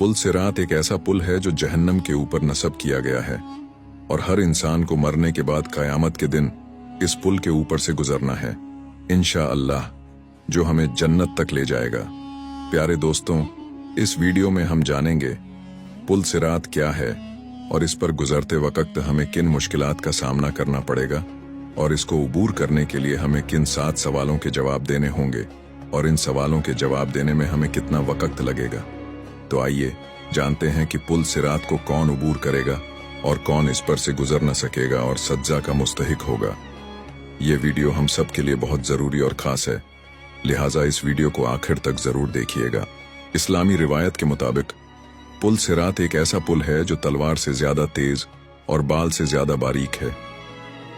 पुल सिरात एक ऐसा पुल है जो जहन्नम के ऊपर नस्ब किया गया है और हर इंसान को मरने के बाद कयामत के दिन इस पुल के ऊपर से गुजरना है इंशाअल्लाह, जो हमें जन्नत तक ले जाएगा। प्यारे दोस्तों, इस वीडियो में हम जानेंगे पुल सिरात क्या है और इस पर गुजरते वक्त हमें किन मुश्किलात का सामना करना पड़ेगा और इसको अबूर करने के लिए हमें किन 7 सवालों के जवाब देने होंगे और इन सवालों के जवाब देने में हमें कितना वक्त लगेगा। तो आइए जानते हैं कि पुल सिरात को कौन अबूर करेगा और कौन इस पर से गुजर न सकेगा और सज्जा का मुस्तहिक होगा। ये वीडियो हम सब के लिए बहुत जरूरी और खास है, लिहाजा इस वीडियो को आखिर तक जरूर देखिएगा। इस्लामी रिवायत के मुताबिक पुल सिरात एक ऐसा पुल है जो तलवार से ज्यादा तेज और बाल से ज्यादा बारीक है।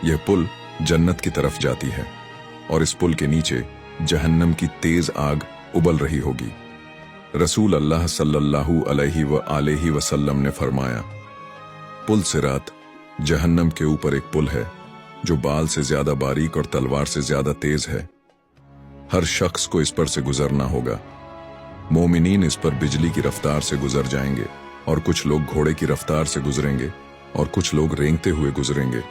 यह पुल जन्नत की तरफ जाती है और इस पुल के नीचे जहन्नम की तेज आग उबल रही होगी। रसूल अल्लाह सल्लल्लाहु अलैहि वसल्लम ने फरमाया, पुल सिरात जहन्नम के ऊपर एक पुल है जो बाल से ज्यादा बारीक और तलवार से ज्यादा तेज है। हर शख्स को इस पर से गुजरना होगा। मोमिनीन इस पर बिजली की रफ्तार से गुजर जाएंगे और कुछ लोग घोड़े की रफ्तार से गुजरेंगे और कुछ लोग रेंगते हुए गुजरेंगे,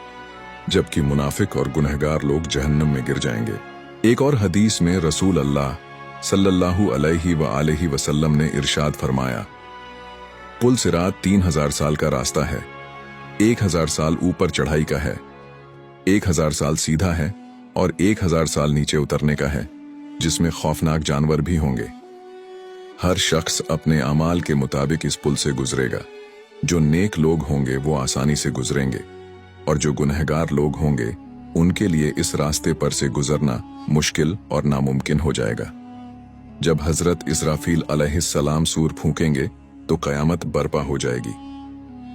जबकि मुनाफिक और गुनहगार लोग जहन्नम में गिर जाएंगे। एक और हदीस में रसूल अल्लाह सल्लल्लाहु अलैहि वसल्लम ने इरशाद फरमाया, पुल सिरात 3000 साल का रास्ता है, 1000 साल ऊपर चढ़ाई का है, 1000 साल सीधा है और 1000 साल नीचे उतरने का है, जिसमें खौफनाक जानवर भी होंगे। हर शख्स अपने अमाल के मुताबिक इस पुल से गुजरेगा। जो नेक लोग होंगे वो आसानी से गुजरेंगे और जो गुनहगार लोग होंगे उनके लिए इस रास्ते पर से गुजरना मुश्किल और नामुमकिन हो जाएगा। जब हजरत इसराफील अलैहिस्सलाम सूर फूकेंगे तो कयामत बर्पा हो जाएगी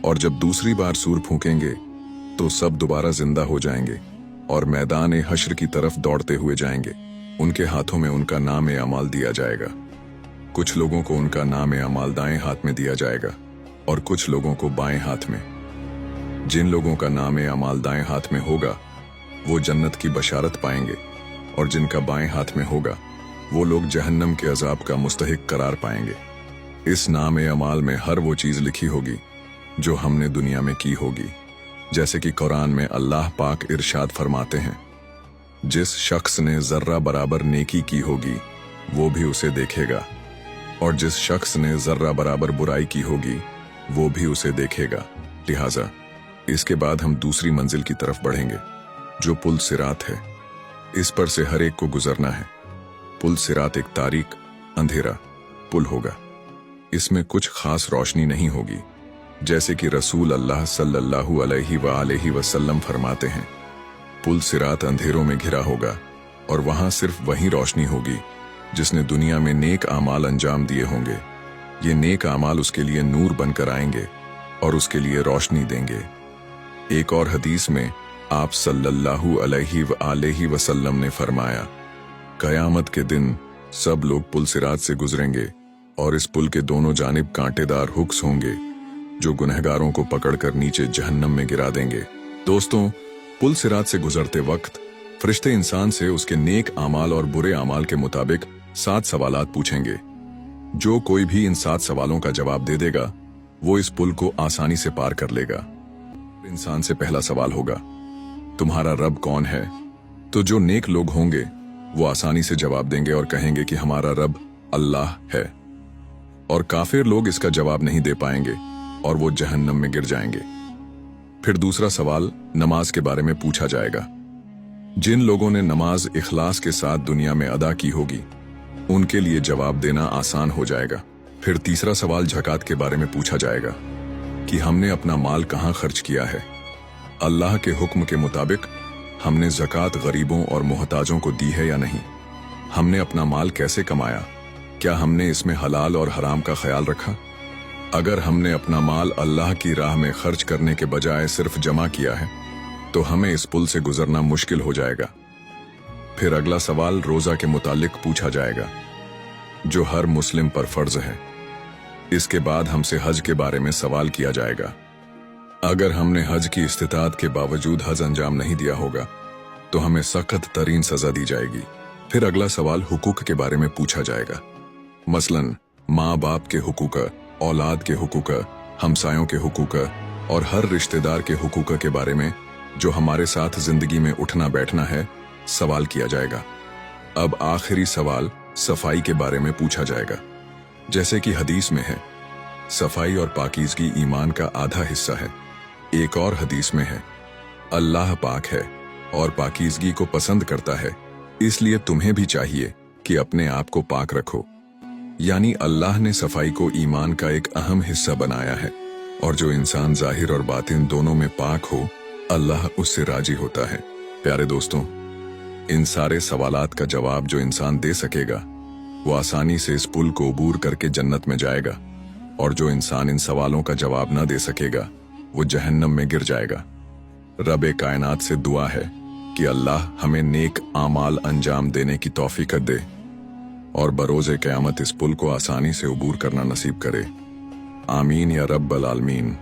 और जब दूसरी बार सूर फूकेंगे तो सब दोबारा जिंदा हो जाएंगे और मैदान हश्र की तरफ दौड़ते हुए जाएंगे। उनके हाथों में उनका नाम अमाल दिया जाएगा। कुछ लोगों को उनका नाम अमाल दाएं हाथ में दिया जाएगा और कुछ लोगों को बाएं हाथ में। जिन लोगों का नाम अमाल दाएं हाथ में होगा वो जन्नत की बशारत पाएंगे और जिनका बाएं हाथ में होगा वो लोग जहन्नम के अजाब का मुस्तहिक करार पाएंगे। इस नाम अमाल में हर वो चीज लिखी होगी जो हमने दुनिया में की होगी, जैसे कि कुरान में अल्लाह पाक इरशाद फरमाते हैं, जिस शख्स ने जर्रा बराबर नेकी की होगी वो भी उसे देखेगा और जिस शख्स ने जर्रा बराबर बुराई की होगी वो भी उसे देखेगा। लिहाजा इसके बाद हम दूसरी मंजिल की तरफ बढ़ेंगे जो पुल सिरात है। इस पर से हर एक को गुजरना है। पुल सिरात एक तारीक अंधेरा पुल होगा। इसमें कुछ खास रोशनी नहीं होगी, जैसे कि रसूल अल्लाह सल्लल्लाहु अलैहि वसल्लम फरमाते हैं, पुल सिरात अंधेरों में घिरा होगा और वहां सिर्फ वही रोशनी होगी जिसने दुनिया में नेक आमाल अंजाम दिए होंगे। ये नेक आमाल उसके लिए नूर बनकर आएंगे और उसके लिए रोशनी देंगे। एक और हदीस में आप सल्लल्लाहु अलैहि वसल्लम ने फरमाया, कयामत के दिन सब लोग पुल सिरात से गुजरेंगे और इस पुल के दोनों जानिब कांटेदार हुक्स होंगे जो गुनहगारों को पकड़कर नीचे जहन्नम में गिरा देंगे। दोस्तों, पुल सिरात से गुजरते वक्त फरिश्ते इंसान से उसके नेक आमाल और बुरे आमाल के मुताबिक 7 सवालात पूछेंगे। जो कोई भी इन 7 सवालों का जवाब दे देगा वो इस पुल को आसानी से पार कर लेगा। इंसान से पहला सवाल होगा, तुम्हारा रब कौन है? तो जो नेक लोग होंगे वो आसानी से जवाब देंगे और कहेंगे कि हमारा रब अल्लाह है, और काफिर लोग इसका जवाब नहीं दे पाएंगे और वो जहन्नम में गिर जाएंगे। फिर दूसरा सवाल नमाज के बारे में पूछा जाएगा। जिन लोगों ने नमाज इखलास के साथ दुनिया में अदा की होगी उनके लिए जवाब देना आसान हो जाएगा। फिर तीसरा सवाल ज़कात के बारे में पूछा जाएगा कि हमने अपना माल कहाँ खर्च किया है। अल्लाह के हुक्म के मुताबिक हमने ज़कात गरीबों और मोहताजों को दी है या नहीं। हमने अपना माल कैसे कमाया? क्या हमने इसमें हलाल और हराम का ख्याल रखा? अगर हमने अपना माल अल्लाह की राह में खर्च करने के बजाय सिर्फ जमा किया है तो हमें इस पुल से गुजरना मुश्किल हो जाएगा। फिर अगला सवाल रोजा के मुतालिक पूछा जाएगा जो हर मुस्लिम पर फर्ज है। इसके बाद हमसे हज के बारे में सवाल किया जाएगा। अगर हमने हज की इस्तिताअत के बावजूद हज अंजाम नहीं दिया होगा तो हमें सख्त तरीन सजा दी जाएगी। फिर अगला सवाल हुकूक के बारे में पूछा जाएगा, मसलन माँ बाप के हुकूक, औलाद के हुकूक, हमसायों के हुकूक और हर रिश्तेदार के हुकूक के बारे में जो हमारे साथ जिंदगी में उठना बैठना है, सवाल किया जाएगा। अब आखिरी सवाल सफाई के बारे में पूछा जाएगा। जैसे कि हदीस में है, सफाई और पाकीज़गी ईमान का आधा हिस्सा है। एक और हदीस में है, अल्लाह पाक है और पाकीज़गी को पसंद करता है, इसलिए तुम्हें भी चाहिए कि अपने आप को पाक रखो। यानी अल्लाह ने सफाई को ईमान का एक अहम हिस्सा बनाया है, और जो इंसान जाहिर और बातिन दोनों में पाक हो, अल्लाह उससे राजी होता है। प्यारे दोस्तों, इन सारे सवालात का जवाब जो इंसान दे सकेगा, वो आसानी से इस पुल को अबूर करके जन्नत में जाएगा, और जो इंसान इन सवालों का जवाब न दे सकेगा, वो जहन्नम में गिर जाएगा। रब कायनात से दुआ है कि अल्लाह हमें नेक आमाल अंजाम देने की तौफीक दे और बरोज़े क़यामत इस पुल को आसानी से अबूर करना नसीब करे। आमीन या रब्बल आलमीन।